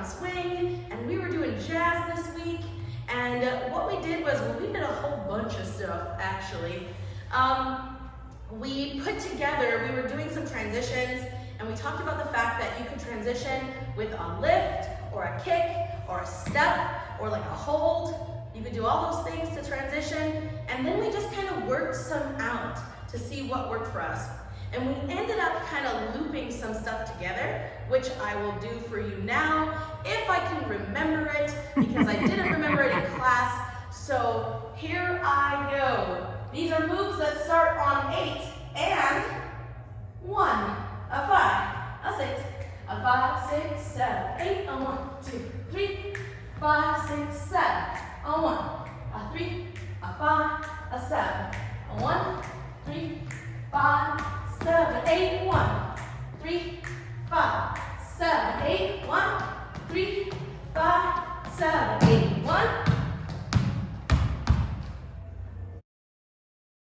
Swing, and we were doing jazz this week. And what we did was, well, we did a whole bunch of stuff, actually. We put together, we were doing some transitions, and we talked about the fact that you could transition with a lift, or a kick, or a step, or like a hold. You could do all those things to transition, and then we just kind of worked some out to see what worked for us. And we ended up kind of looping some stuff together, which I will do for you now, if I can remember it, because I didn't remember it in class. So here I go. These are moves that start on 8 and 1, a 5, a 6, a 5, 6, 7, 8, a 1, 2, 3, 5, 6, 7, a 1, a 3, a 5, a 7, a 1, 3, 5, 7, 8, 1, 3, 5, 7, 8,